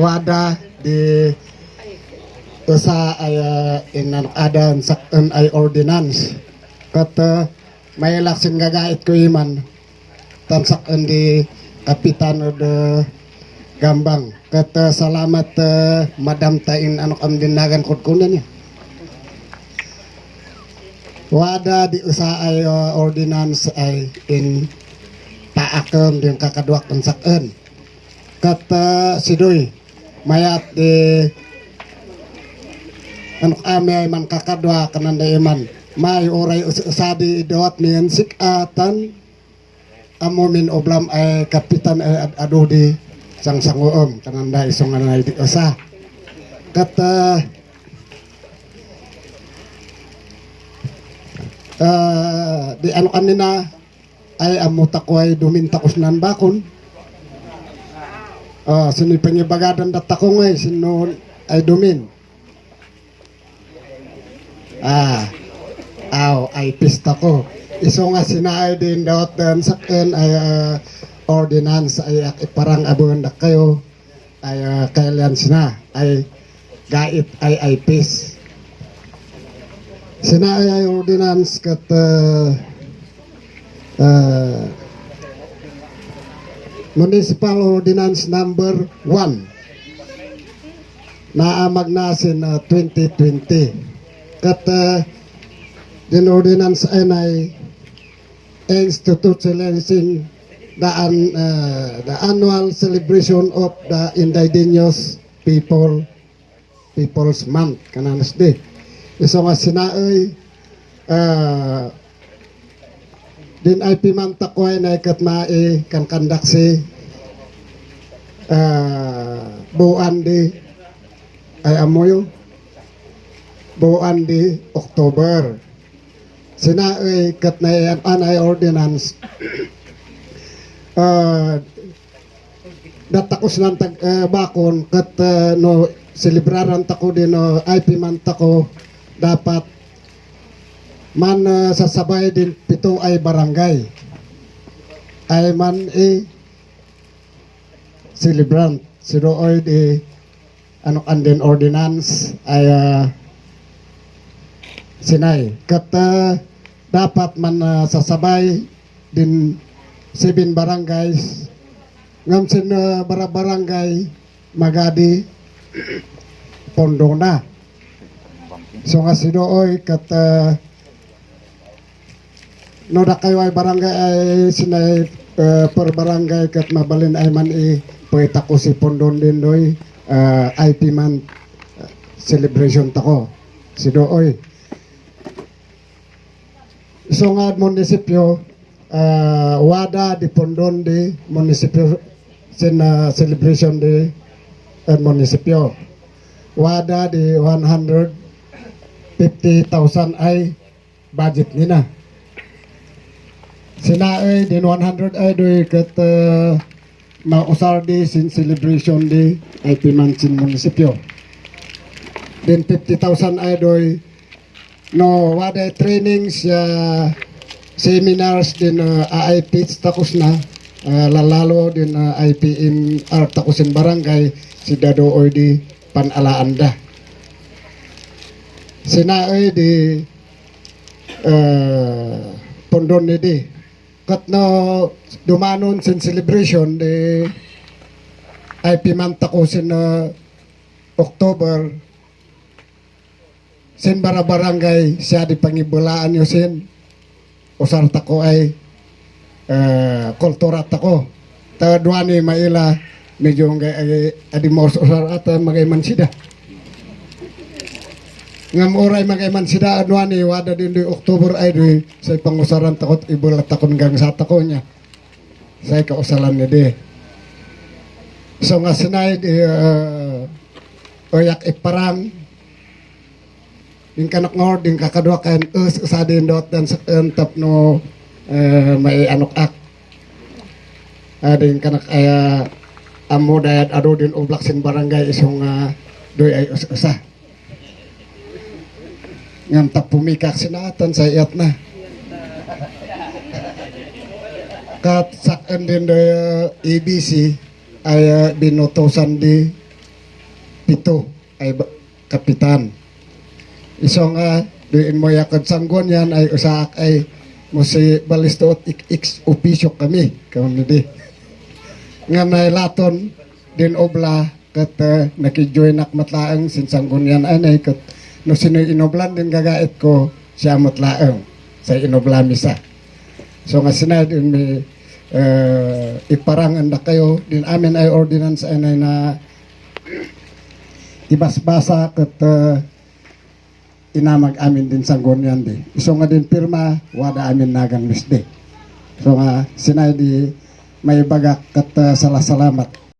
wada di usa ay inan adan sakten ay ordinance kat may laksin gagait ko iman tansak di kapitan de Gambang kat salamat madam tain anok am dinagan kod kunan niya wada di usa ay ordinance ay in paakam din kakadwak tansaken kat sidoy mayat di anok ame ay man kakadwa kananda iman may oray usabi idot niyan sikatan amumin oblam ay kapitan ay adudi sang sangoom kananda isong anay di usa kat di ano kanina ay amutak ko ay dumintakos nan bakon sino pangibagadan data ko ngay sino ay dumin ay pista ko iso nga sinaay din daot dan saken ay ordinance ay parang abon na kayo ay kailan sina ay gait ay pis sina ay ordinance kat municipal ordinance number 1 na magnasin 2020 kat din ordinance ay institutionalizing the annual celebration of the indigenous people's month kananas di iso nga sinaay din ay pimanta ko ay naikat mae kan kandaksi buwan di ay amoyo buwan di October sinaay kat na anay ordinance datakos ng bakon kat no celebraran tako din no ay pimanta ko dapat man sasabay din pito ay barangay ay man celebrant sino oy di ano andin ordinance ay sinay kat dapat man sasabay din 7 barangays ngam sin barangay magadi pondo na so nga sidooy kat no da kayo ay barangay ay sinay per barangay kat mabalin ay man puweta ko si pondon din doy IP man celebration tako sidooy so nga munisipyo wada di pondon di munisipyo sin celebration di munisipyo wada di 150,000 ay budget nina sinaay din 100 ay doy kat mausar di sin celebration di ay pimansin munisipyo din 50,000 ay doy no wada trainings seminars din AIP takos na lalalo din IPMR takosin barangay si Dado oy di panalaanda sinaay di pondon ni di kat no dumanon sin celebration di IP man takosin October sin barangay siya di pangibulaan yo sin usar tako ay kultura tako tagadwa ni maila medyo ay adimos usar at magayman sida ngam oray magayman sida adwa ni wada din di October ay di say pangusaran takot ibulat takon gang sa tako niya say kausalan ni di so nga sinay di oyak iparang din kanak ngor din kakadwa kan sa din dot dan sa tap no may anok ak din kanak ay amo dayad ado din oblak sin barangay isong doy ay usa ngam tap pumikak sinatan sa iyat na kat saken din doy ABC ay binotosan di pito ay kapitan. Iso nga diin mo yakad sanggon yan ay usaak ay mo si balistoot ex officio kami kami di nga nailaton din obla kat nakijoin nak matlaang sinsanggon yan anay kat no sinoy inoblan din gagait ko siya matlaang sa inobla misa. So nga sinay din may iparangan na kayo din amin ay ordinance ay na ibasbasa kat inamag amin din sanggon yan di. So nga din pirma wada amin nagang misde. So nga sinay di may bagak kat salasalamat